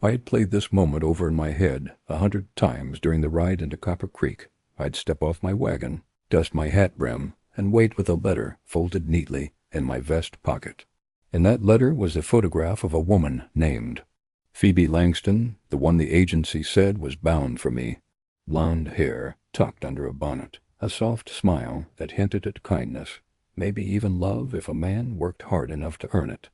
I had played this moment over in my head 100 times during the ride into Copper Creek. I'd step off my wagon, dust my hat brim, and wait with a letter folded neatly in my vest pocket. In that letter was a photograph of a woman named Phoebe Langston, the one the agency said was bound for me. Blonde hair tucked under a bonnet, a soft smile that hinted at kindness, maybe even love if a man worked hard enough to earn it.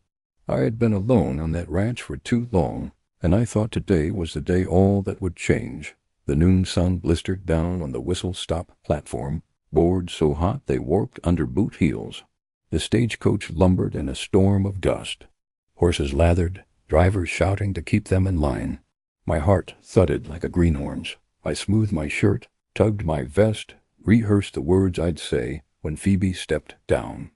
I had been alone on that ranch for too long, and I thought today was the day all that would change. The noon sun blistered down on the whistle-stop platform, boards so hot they warped under boot heels. The stagecoach lumbered in a storm of dust. Horses lathered, drivers shouting to keep them in line. My heart thudded like a greenhorn's. I smoothed my shirt, tugged my vest, rehearsed the words I'd say when Phoebe stepped down.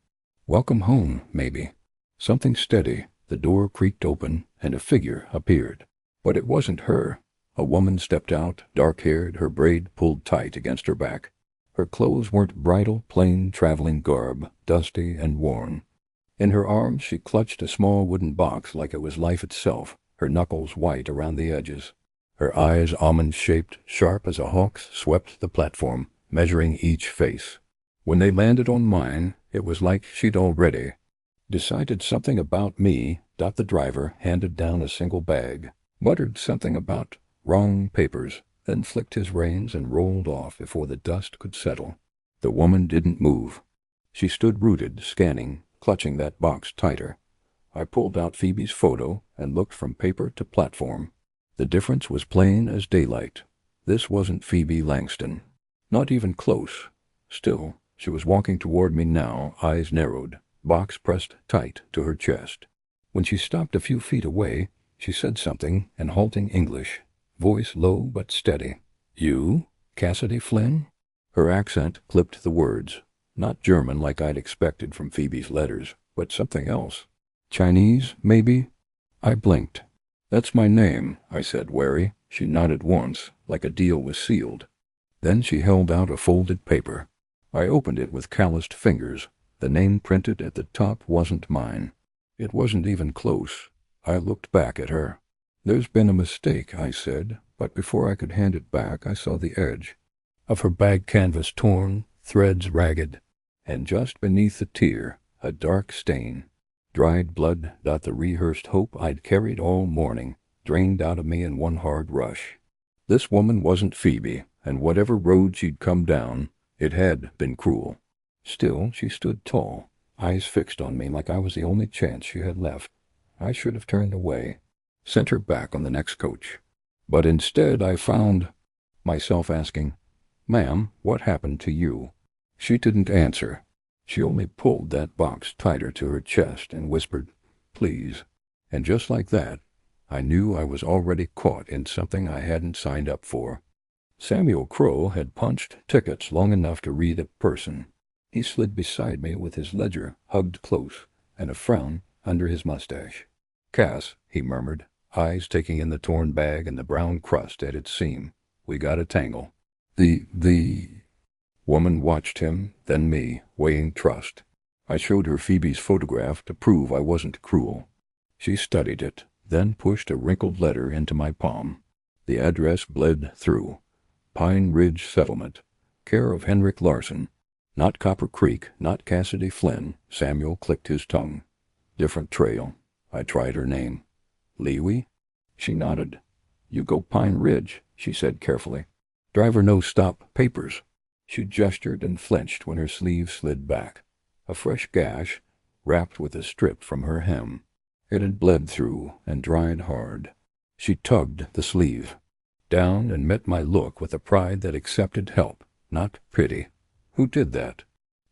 Welcome home, maybe. Something steady. The door creaked open, and a figure appeared. But it wasn't her. A woman stepped out, dark-haired, her braid pulled tight against her back. Her clothes weren't bridal, plain traveling garb, dusty and worn. In her arms she clutched a small wooden box like it was life itself, her knuckles white around the edges. Her eyes almond-shaped, sharp as a hawk's, swept the platform, measuring each face. When they landed on mine, it was like she'd already decided something about me. The driver handed down a single bag, muttered something about wrong papers, then flicked his reins and rolled off before the dust could settle. The woman didn't move. She stood rooted, scanning, clutching that box tighter. I pulled out Phoebe's photo and looked from paper to platform. The difference was plain as daylight. This wasn't Phoebe Langston. Not even close. Still, she was walking toward me now, eyes narrowed, box pressed tight to her chest. When she stopped a few feet away, she said something in halting English, voice low but steady. "You? Cassidy Flynn?" Her accent clipped the words. Not German like I'd expected from Phoebe's letters, but something else. Chinese, maybe? I blinked. "That's my name," I said, wary. She nodded once, like a deal was sealed. Then she held out a folded paper. I opened it with calloused fingers. The name printed at the top wasn't mine. It wasn't even close. I looked back at her. "There's been a mistake," I said, but before I could hand it back I saw the edge of her bag canvas torn, threads ragged, and just beneath the tear, a dark stain. Dried blood. The rehearsed hope I'd carried all morning, drained out of me in one hard rush. This woman wasn't Phoebe, and whatever road she'd come down, it had been cruel. Still, she stood tall, eyes fixed on me like I was the only chance she had left. I should have turned away, sent her back on the next coach. But instead I found myself asking, "Ma'am, what happened to you?" She didn't answer. She only pulled that box tighter to her chest and whispered, "Please." And just like that, I knew I was already caught in something I hadn't signed up for. Samuel Crow had punched tickets long enough to read a person. He slid beside me with his ledger hugged close and a frown under his mustache. "Cass," he murmured, eyes taking in the torn bag and the brown crust at its seam. "We got a tangle." The woman watched him, then me, weighing trust. I showed her Phoebe's photograph to prove I wasn't cruel. She studied it, then pushed a wrinkled letter into my palm. The address bled through. Pine Ridge Settlement, care of Henrik Larson. Not Copper Creek, not Cassidy Flynn. Samuel clicked his tongue. Different trail. I tried her name. "Lewy?" She nodded. "You go Pine Ridge," she said carefully. "Driver no stop papers." She gestured and flinched when her sleeve slid back. A fresh gash, wrapped with a strip from her hem. It had bled through and dried hard. She tugged the sleeve down and met my look with a pride that accepted help, not pity. "Who did that?"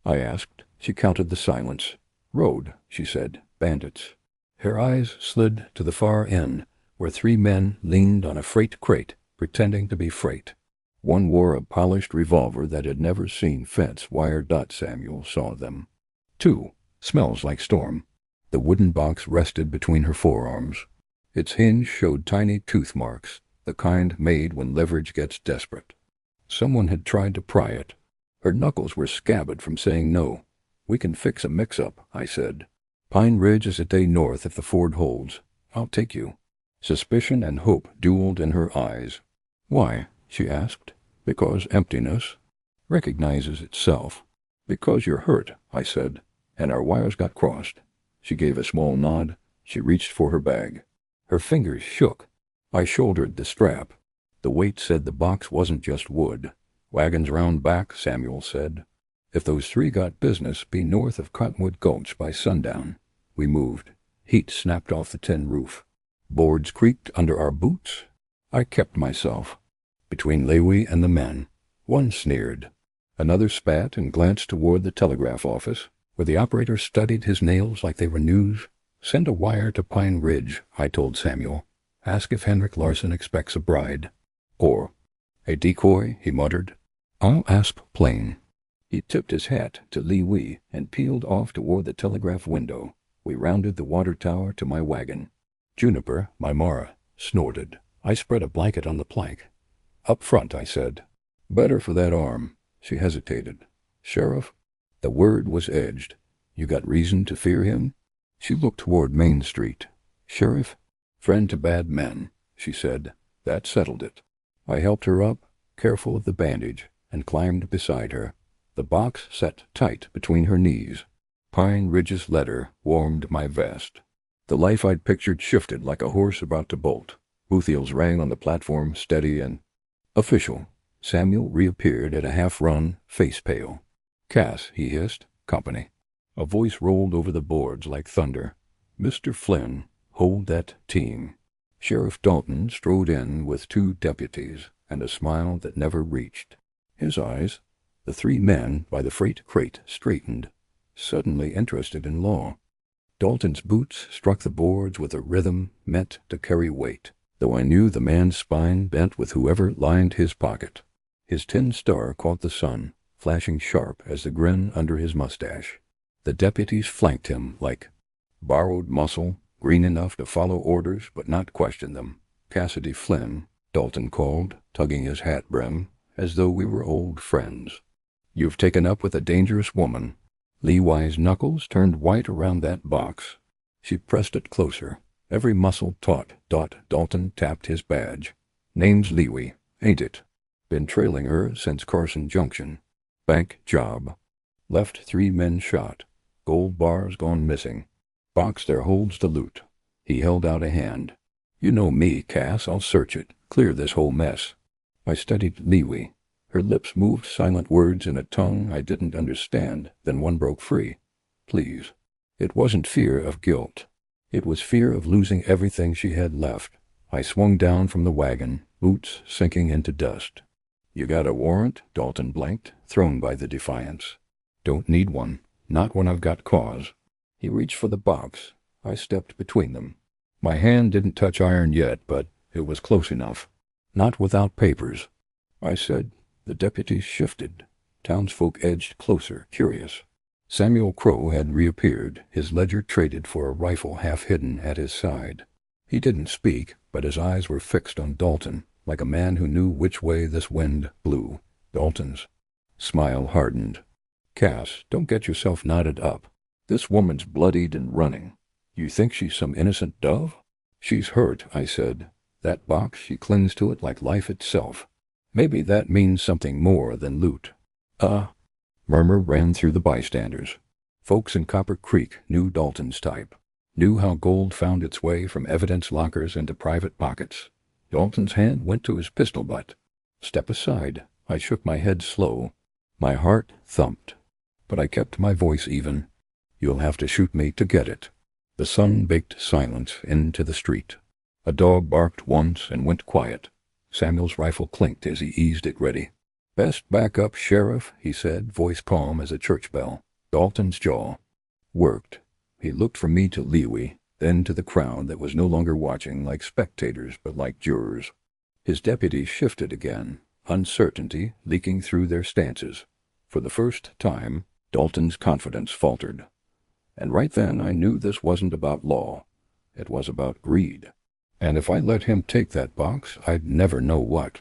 I asked. She counted the silence. "Road," she said. "Bandits." Her eyes slid to the far end, where 3 men leaned on a freight crate, pretending to be freight. One wore a polished revolver that had never seen fence wire. Samuel saw them. 2. Smells like storm. The wooden box rested between her forearms. Its hinge showed tiny tooth marks, the kind made when leverage gets desperate. Someone had tried to pry it. Her knuckles were scabbed from saying no. "We can fix a mix-up," I said. "Pine Ridge is a day north if the ford holds. I'll take you." Suspicion and hope dueled in her eyes. "Why?" she asked. "Because emptiness recognizes itself." "Because you're hurt," I said, "and our wires got crossed." She gave a small nod. She reached for her bag. Her fingers shook. I shouldered the strap. The weight said the box wasn't just wood. "Wagons round back," Samuel said. "If those three got business, be north of Cottonwood Gulch by sundown." We moved. Heat snapped off the tin roof. Boards creaked under our boots. I kept myself between Lewy and the men. One sneered. Another spat and glanced toward the telegraph office, where the operator studied his nails like they were news. "Send a wire to Pine Ridge," I told Samuel. "Ask if Henrik Larson expects a bride." "Or a decoy," he muttered. "I'll ask plain." He tipped his hat to Lewy and peeled off toward the telegraph window. We rounded the water tower to my wagon. Juniper, my Mara, snorted. I spread a blanket on the plank. "Up front," I said. "Better for that arm." She hesitated. "Sheriff?" The word was edged. "You got reason to fear him?" She looked toward Main Street. "Sheriff? Friend to bad men," she said. That settled it. I helped her up, careful of the bandage, and climbed beside her. The box sat tight between her knees. Pine Ridge's letter warmed my vest. The life I'd pictured shifted like a horse about to bolt. Boothiel's rang on the platform, steady and official. Samuel reappeared at a half-run, face pale. "Cass," he hissed. "Company." A voice rolled over the boards like thunder. "Mr. Flynn, hold that team." Sheriff Dalton strode in with 2 deputies and a smile that never reached. His eyes, the 3 men by the freight crate, straightened, suddenly interested in law. Dalton's boots struck the boards with a rhythm meant to carry weight, though I knew the man's spine bent with whoever lined his pocket. His tin star caught the sun, flashing sharp as the grin under his mustache. The deputies flanked him like borrowed muscle, green enough to follow orders but not question them. "Cassidy Flynn," Dalton called, tugging his hat brim, as though we were old friends. "You've taken up with a dangerous woman." Lewi's knuckles turned white around that box. She pressed it closer. Every muscle taut. Dalton tapped his badge. "Name's Lewy, ain't it? Been trailing her since Carson Junction. Bank job. Left 3 men shot. Gold bars gone missing. Box there holds the loot." He held out a hand. "You know me, Cass. I'll search it. Clear this whole mess." I studied Lewy. Her lips moved silent words in a tongue I didn't understand. Then one broke free. "Please." It wasn't fear of guilt. It was fear of losing everything she had left. I swung down from the wagon, boots sinking into dust. "You got a warrant?" Dalton blinked, thrown by the defiance. "Don't need one. Not when I've got cause." He reached for the box. I stepped between them. My hand didn't touch iron yet, but it was close enough. "Not without papers," I said. The deputies shifted. Townsfolk edged closer, curious. Samuel Crow had reappeared, his ledger traded for a rifle half hidden at his side. He didn't speak, but his eyes were fixed on Dalton, like a man who knew which way this wind blew. Dalton's smile hardened. "Cass, don't get yourself knotted up. This woman's bloodied and running. You think she's some innocent dove?" "She's hurt," I said. "That box, she clings to it like life itself. Maybe that means something more than loot." Murmur ran through the bystanders. Folks in Copper Creek knew Dalton's type, knew how gold found its way from evidence lockers into private pockets. Dalton's hand went to his pistol butt. "Step aside." I shook my head slow. My heart thumped, but I kept my voice even. "You'll have to shoot me to get it." The sun baked silence into the street. A dog barked once and went quiet. Samuel's rifle clinked as he eased it ready. "Best back up, Sheriff," he said, voice calm as a church bell. Dalton's jaw worked. He looked from me to Lewy, then to the crowd that was no longer watching like spectators but like jurors. His deputies shifted again, uncertainty leaking through their stances. For the first time, Dalton's confidence faltered. And right then I knew this wasn't about law. It was about greed. And if I let him take that box, I'd never know what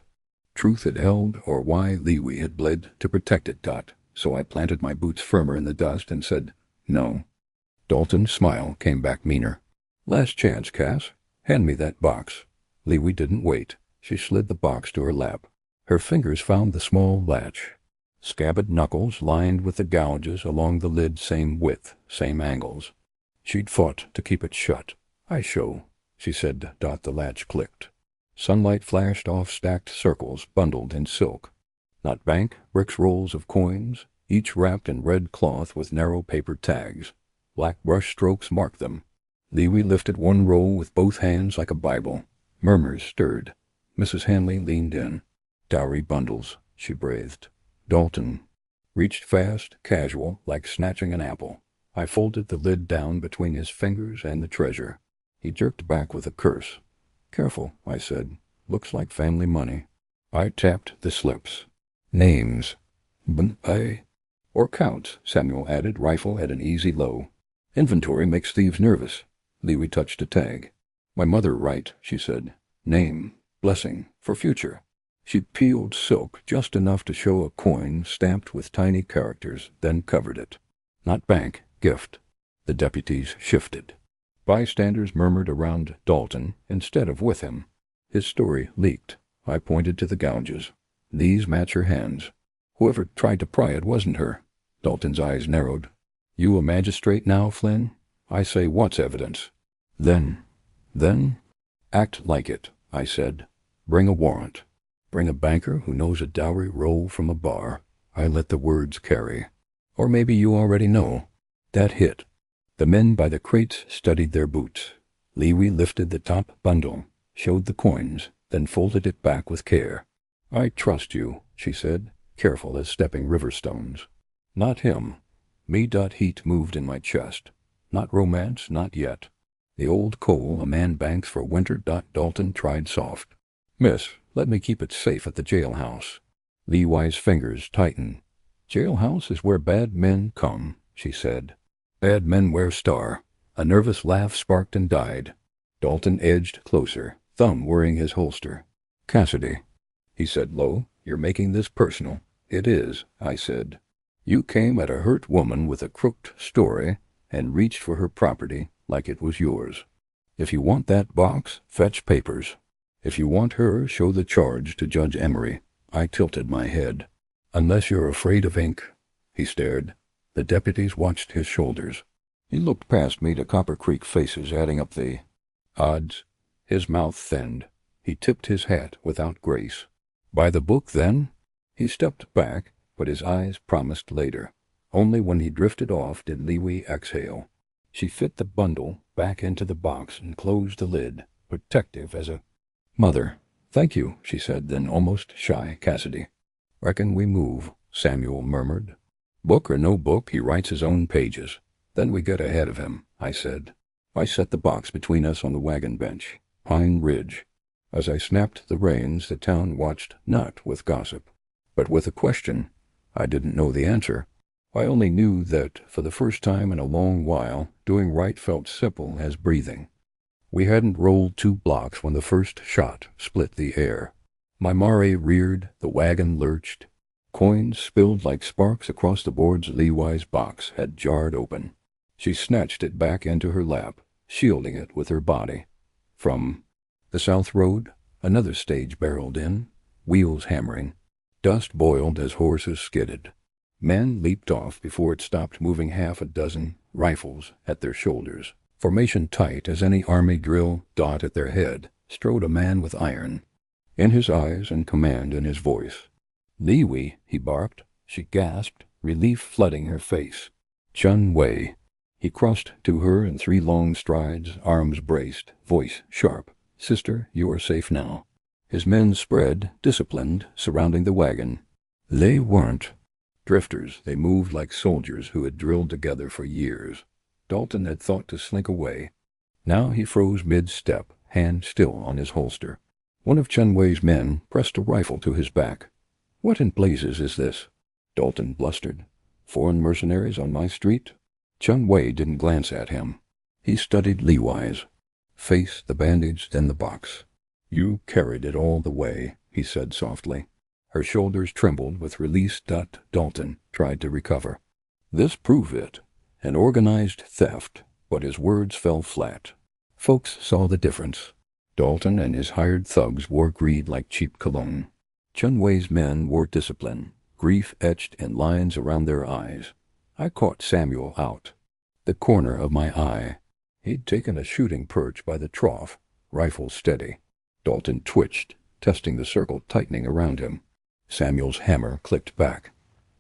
truth it held or why Lewy had bled to protect it. So I planted my boots firmer in the dust and said, "No." Dalton's smile came back meaner. "Last chance, Cass. Hand me that box. Leewee didn't wait. She slid the box to her lap. Her fingers found the small latch. Scabbard knuckles lined with the gouges along the lid, same width, same angles. She'd fought to keep it shut. I show, she said. The latch clicked. Sunlight flashed off stacked circles bundled in silk. Not bank, bricks rolls of coins, each wrapped in red cloth with narrow paper tags. Black brush strokes marked them. Leewee lifted one roll with both hands like a Bible. Murmurs stirred. Mrs. Hanley leaned in. Dowry bundles, she breathed. Dalton reached fast, casual, like snatching an apple. I folded the lid down between his fingers and the treasure. He jerked back with a curse. Careful, I said. Looks like family money. I tapped the slips. Names. B.A. Or counts, Samuel added, rifle at an easy low. Inventory makes thieves nervous. Leewee touched a tag. My mother right, she said. Name. Blessing. For future. She peeled silk just enough to show a coin stamped with tiny characters, then covered it. Not bank, gift. The deputies shifted. Bystanders murmured around Dalton instead of with him. His story leaked. I pointed to the gouges. These match her hands. Whoever tried to pry it wasn't her. Dalton's eyes narrowed. You a magistrate now, Flynn? I say, what's evidence? Then, act like it, I said. Bring a warrant. Bring a banker who knows a dowry roll from a bar. I let the words carry. Or maybe you already know. That hit. The men by the crates studied their boots. Leewee lifted the top bundle, showed the coins, then folded it back with care. I trust you, she said, careful as stepping river stones. Not him. Me. Heat moved in my chest. Not romance, not yet. The old coal a man banks for winter. Dalton tried soft. Miss, let me keep it safe at the jailhouse. Leewi's fingers tightened. Jailhouse is where bad men come, she said. Bad men wear star. A nervous laugh sparked and died. Dalton edged closer, thumb worrying his holster. Cassidy, he said low, you're making this personal. It is, I said. You came at a hurt woman with a crooked story and reached for her property like it was yours. If you want that box, fetch papers. If you want her, show the charge to Judge Emery. I tilted my head. Unless you're afraid of ink. He stared. The deputies watched his shoulders. He looked past me to Copper Creek faces adding up the odds. His mouth thinned. He tipped his hat without grace. By the book, then? He stepped back, but his eyes promised later. Only when he drifted off did Leewee exhale. She fit the bundle back into the box and closed the lid, protective as a mother. Thank you, she said, then almost shy, Cassidy. Reckon we move, Samuel murmured. Book or no book, he writes his own pages. Then we get ahead of him, I said. I set the box between us on the wagon bench. Pine Ridge. As I snapped the reins, the town watched, not with gossip, but with a question. I didn't know the answer. I only knew that, for the first time in a long while, doing right felt simple as breathing. We hadn't rolled 2 blocks when the first shot split the air. My mare reared, the wagon lurched. Coins spilled like sparks across the boards Leewi's box had jarred open. She snatched it back into her lap, shielding it with her body. From the south road, another stage barreled in, wheels hammering. Dust boiled as horses skidded. Men leaped off before it stopped moving, half a dozen, rifles at their shoulders. Formation tight as any army drill, dot at their head, strode a man with iron. In his eyes and command in his voice. Leewee, he barked. She gasped, relief flooding her face. Chun Wei. He crossed to her in 3 long strides, arms braced, voice sharp. Sister, you are safe now. His men spread, disciplined, surrounding the wagon. They weren't drifters. They moved like soldiers who had drilled together for years. Dalton had thought to slink away. Now he froze mid-step, hand still on his holster. One of Chun Wei's men pressed a rifle to his back. What in blazes is this? Dalton blustered. Foreign mercenaries on my street? Chun Wei didn't glance at him. He studied Leewi's face, the bandage, then the box. You carried it all the way, he said softly. Her shoulders trembled with release. Dalton tried to recover. This proved it. An organized theft, but his words fell flat. Folks saw the difference. Dalton and his hired thugs wore greed like cheap cologne. Chun Wei's men wore discipline, grief etched in lines around their eyes. I caught Samuel out. The corner of my eye. He'd taken a shooting perch by the trough, rifle steady. Dalton twitched, testing the circle tightening around him. Samuel's hammer clicked back.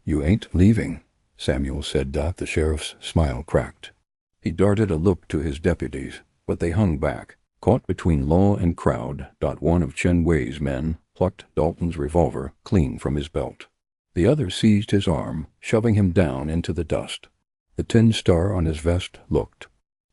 "You ain't leaving," Samuel said. The sheriff's smile cracked. He darted a look to his deputies, but they hung back. Caught between law and crowd, one of Chun Wei's men plucked Dalton's revolver clean from his belt. The other seized his arm, shoving him down into the dust. The tin star on his vest looked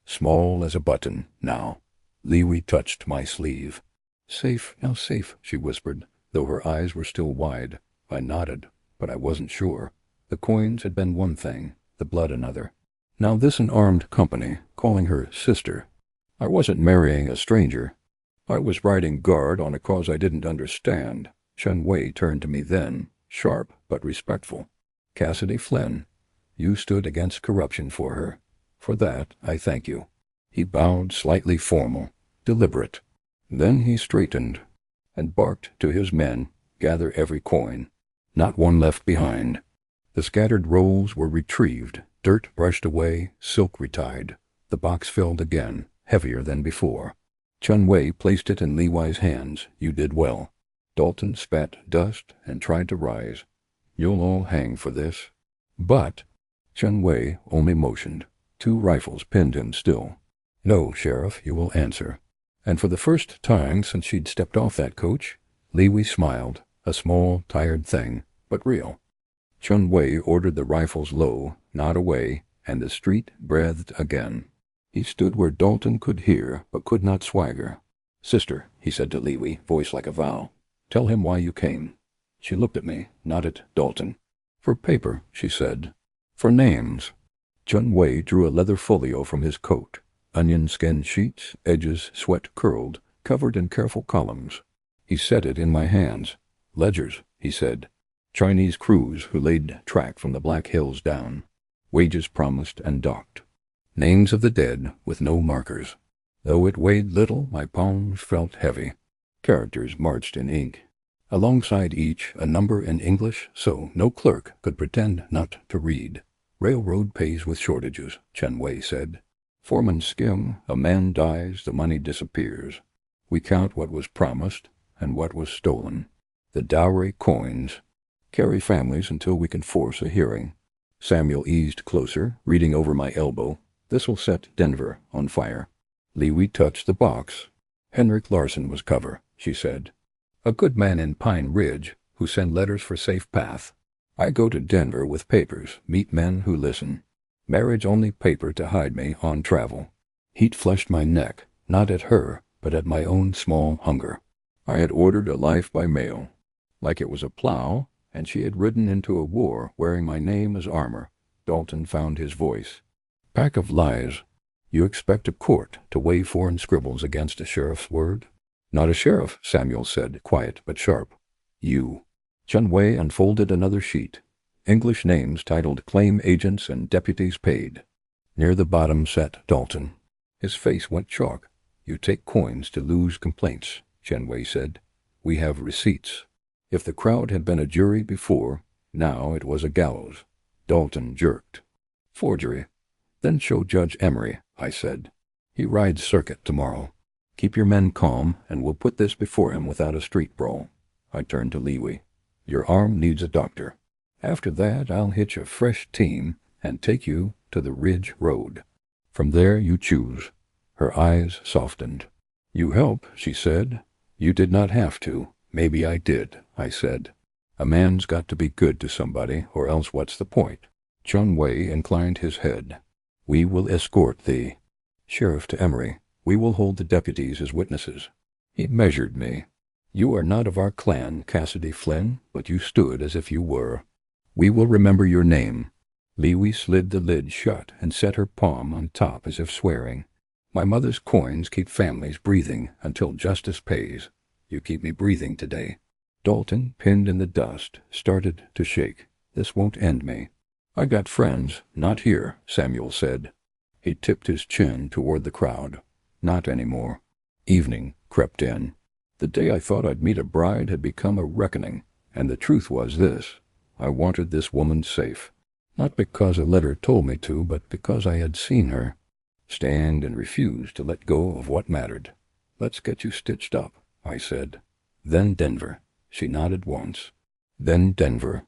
small as a button now. Liwi touched my sleeve. "Safe, now safe," she whispered, though her eyes were still wide. I nodded, but I wasn't sure. The coins had been one thing, the blood another. Now this an armed company, calling her sister. I wasn't marrying a stranger. I was riding guard on a cause I didn't understand. Chun Wei turned to me then, sharp but respectful. "Cassidy Flynn, you stood against corruption for her. For that, I thank you." He bowed, slightly formal, deliberate. Then he straightened and barked to his men, "Gather every coin. Not one left behind." The scattered rolls were retrieved, dirt brushed away, silk retied. The box filled again, heavier than before. Chun Wei placed it in Liwi's hands. "You did well." Dalton spat dust and tried to rise. "You'll all hang for this." "But—" Chun Wei only motioned. 2 rifles pinned him still. "No, Sheriff, you will answer." And for the first time since she'd stepped off that coach, Liwi smiled, a small, tired thing, but real. Chun Wei ordered the rifles low, not away, and the street breathed again. He stood where Dalton could hear, but could not swagger. "Sister," he said to Liwi, voice like a vow, "tell him why you came." She looked at me, not at Dalton. "For paper," she said. "For names." Chun Wei drew a leather folio from his coat. Onion skin sheets, edges sweat-curled, covered in careful columns. He set it in my hands. "Ledgers," he said. "Chinese crews who laid track from the Black Hills down. Wages promised and docked. Names of the dead with no markers." Though it weighed little, my palms felt heavy. Characters marched in ink. Alongside each, a number in English, so no clerk could pretend not to read. "Railroad pays with shortages," Chun Wei said. "Foreman skim, a man dies, the money disappears. We count what was promised and what was stolen. The dowry coins. Carry families until we can force a hearing." Samuel eased closer, reading over my elbow. "This'll set Denver on fire." Liwi touched the box. "Henrik Larson was cover," she said. "A good man in Pine Ridge, who send letters for safe path. I go to Denver with papers, meet men who listen. Marriage only paper to hide me on travel." Heat flushed my neck, not at her, but at my own small hunger. I had ordered a life by mail, like it was a plow, and she had ridden into a war wearing my name as armor. Dalton found his voice. "Pack of lies. You expect a court to weigh foreign scribbles against a sheriff's word?" "Not a sheriff," Samuel said, quiet but sharp. "You." Chun Wei unfolded another sheet. English names titled "Claim Agents and Deputies Paid." Near the bottom sat Dalton. His face went chalk. "You take coins to lose complaints," Chun Wei said. "We have receipts." If the crowd had been a jury before, now it was a gallows. Dalton jerked. "Forgery." "Then show Judge Emery," I said. "He rides circuit tomorrow. Keep your men calm, and we'll put this before him without a street brawl." I turned to Liwi. "Your arm needs a doctor. After that, I'll hitch a fresh team and take you to the Ridge Road. From there you choose." Her eyes softened. "You help," she said. "You did not have to." "Maybe I did," I said. "A man's got to be good to somebody, or else what's the point?" Chun Wei inclined his head. "We will escort thee." "Sheriff to Emery. We will hold the deputies as witnesses." He measured me. "You are not of our clan, Cassidy Flynn, but you stood as if you were. We will remember your name." Liwi slid the lid shut and set her palm on top as if swearing. "My mother's coins keep families breathing until justice pays. You keep me breathing today." Dalton, pinned in the dust, started to shake. "This won't end me." "I got friends, not here," Samuel said. He tipped his chin toward the crowd. "Not anymore." Evening. crept in. The day I thought I'd meet a bride had become a reckoning, and the truth was this. I wanted this woman safe. Not because a letter told me to, but because I had seen her stand and refuse to let go of what mattered. "Let's get you stitched up," I said. "Then Denver." She nodded once. Then Denver.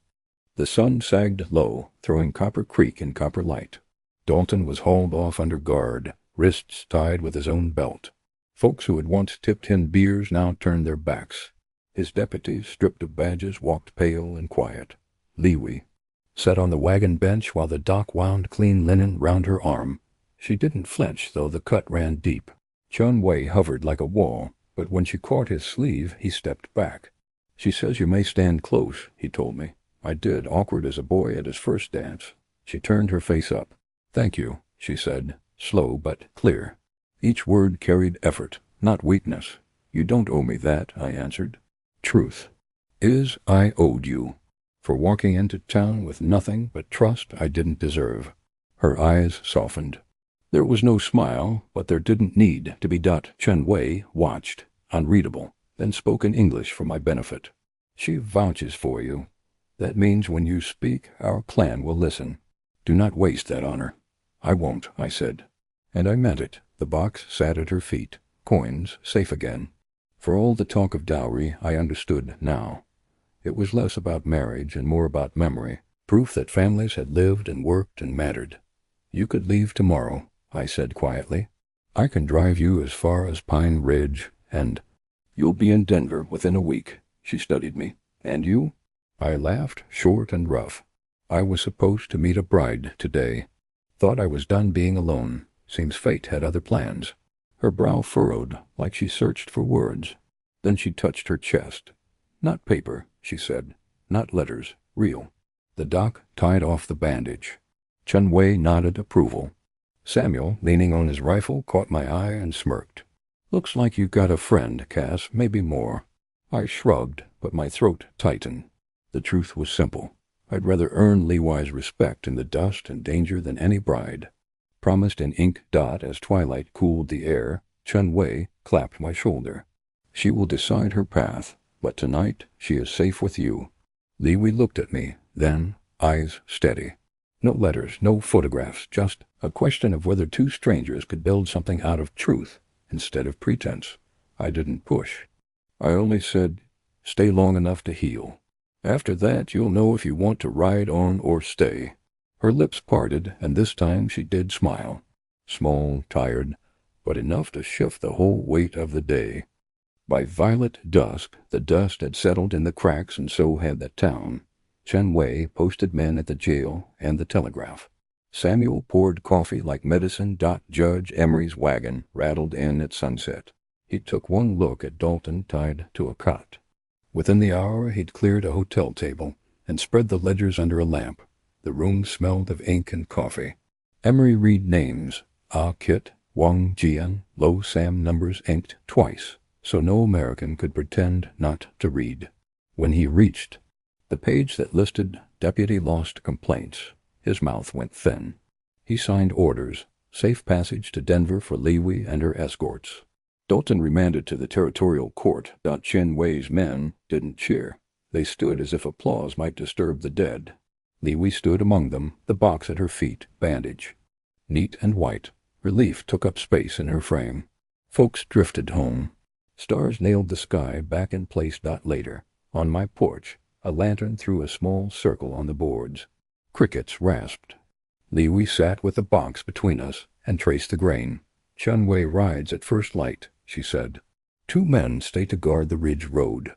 The sun sagged low, throwing Copper Creek in copper light. Dalton was hauled off under guard, wrists tied with his own belt. Folks who had once tipped him beers now turned their backs. His deputies, stripped of badges, walked pale and quiet. Leewee sat on the wagon bench while the doc wound clean linen round her arm. She didn't flinch, though the cut ran deep. Chun Wei hovered like a wall, but when she caught his sleeve, he stepped back. "She says you may stand close," he told me. I did, awkward as a boy at his first dance. She turned her face up. "Thank you," she said, slow but clear. Each word carried effort, not weakness. "You don't owe me that," I answered. Truth is, I owed you for walking into town with nothing but trust I didn't deserve. Her eyes softened. There was no smile, but there didn't need to be. Chun Wei watched, unreadable, then spoke in English for my benefit. "She vouches for you. That means when you speak, our clan will listen. Do not waste that honor." "I won't," I said. And I meant it. The box sat at her feet, coins safe again. For all the talk of dowry, I understood now. It was less about marriage and more about memory, proof that families had lived and worked and mattered. "You could leave tomorrow," I said quietly. "I can drive you as far as Pine Ridge, and you'll be in Denver within a week." She studied me. "And you?" I laughed, short and rough. I was supposed to meet a bride today. Thought I was done being alone. Seems fate had other plans. Her brow furrowed, like she searched for words. Then she touched her chest. "Not paper," she said. "Not letters. Real." The doc tied off the bandage. Chun Wei nodded approval. Samuel, leaning on his rifle, caught my eye and smirked. "Looks like you got a friend, Cass, maybe more." I shrugged, but my throat tightened. The truth was simple. I'd rather earn Lewi's respect in the dust and danger than any bride. Promised in ink dot as twilight cooled the air, Chun Wei clapped my shoulder. "She will decide her path, but tonight she is safe with you." Lewi looked at me, then, eyes steady. No letters, no photographs, just a question of whether two strangers could build something out of truth instead of pretense. I didn't push. I only said, "Stay long enough to heal. After that, you'll know if you want to ride on or stay." Her lips parted, and this time she did smile. Small, tired, but enough to shift the whole weight of the day. By violet dusk, the dust had settled in the cracks, and so had the town. Chun Wei posted men at the jail and the telegraph. Samuel poured coffee like medicine. Judge Emery's wagon rattled in at sunset. He took one look at Dalton tied to a cot. Within the hour, he'd cleared a hotel table and spread the ledgers under a lamp. The room smelled of ink and coffee. Emery read names. Ah Kit, Wang Jian, Lo Sam numbers inked twice, so no American could pretend not to read. When he reached the page that listed Deputy Lost Complaints, his mouth went thin. He signed orders, safe passage to Denver for Lewi and her escorts. Dalton remanded to the territorial court. Chun Wei's men didn't cheer. They stood as if applause might disturb the dead. Lewi stood among them, the box at her feet, bandage. Neat and white, relief took up space in her frame. Folks drifted home. Stars nailed the sky back in place. Later, on my porch, a lantern threw a small circle on the boards. Crickets rasped. Lewi sat with the box between us and traced the grain. "Chun Wei rides at first light," she said. "2 men stay to guard the ridge road."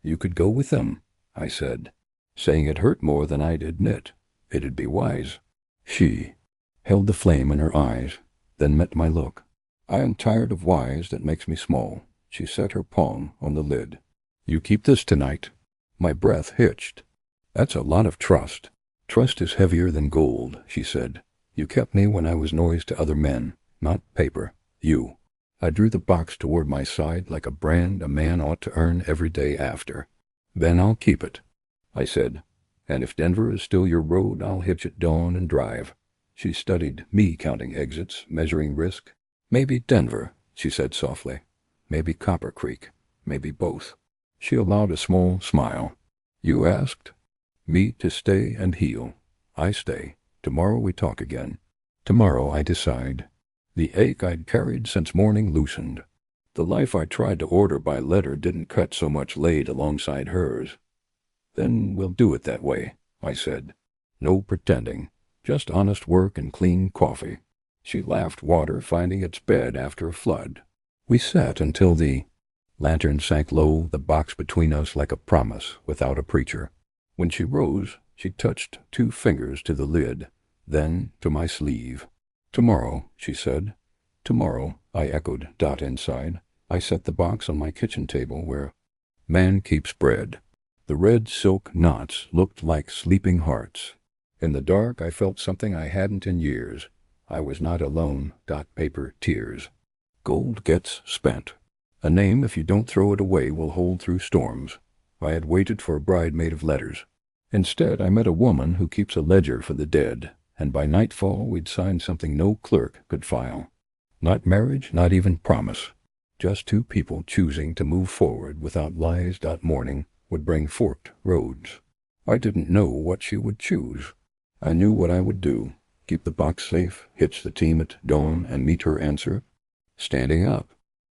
"You could go with them," I said, saying it hurt more than I'd admit. It'd be wise. She held the flame in her eyes, then met my look. "I am tired of wise that makes me small." She set her palm on the lid. "You keep this tonight." My breath hitched. "That's a lot of trust." "Trust is heavier than gold," she said. "You kept me when I was noise to other men, not paper. You." I drew the box toward my side like a brand a man ought to earn every day after. "Then I'll keep it," I said. "And if Denver is still your road, I'll hitch at dawn and drive." She studied me counting exits, measuring risk. "Maybe Denver," she said softly. maybe Copper Creek, maybe both. She allowed a small smile. You asked? Me to stay and heal. I stay. Tomorrow we talk again. Tomorrow I decide. The ache I'd carried since morning loosened. The life I tried to order by letter didn't cut so much laid alongside hers. Then we'll do it that way, I said. No pretending. Just honest work and clean coffee. She laughed, water finding its bed after a flood. We sat until the lantern sank low, the box between us like a promise without a preacher. When she rose, she touched 2 fingers to the lid, then to my sleeve. Tomorrow, she said. Tomorrow, I echoed. Inside, I set the box on my kitchen table where man keeps bread. The red silk knots looked like sleeping hearts. In the dark, I felt something I hadn't in years. I was not alone. Paper tears. Gold gets spent. A name, if you don't throw it away, will hold through storms. I had waited for a bride made of letters. Instead, I met a woman who keeps a ledger for the dead, and by nightfall we'd signed something no clerk could file. Not marriage, not even promise. Just 2 people choosing to move forward without lies. Morning would bring forked roads. I didn't know what she would choose. I knew what I would do. Keep the box safe, hitch the team at dawn, and meet her answer. Standing up.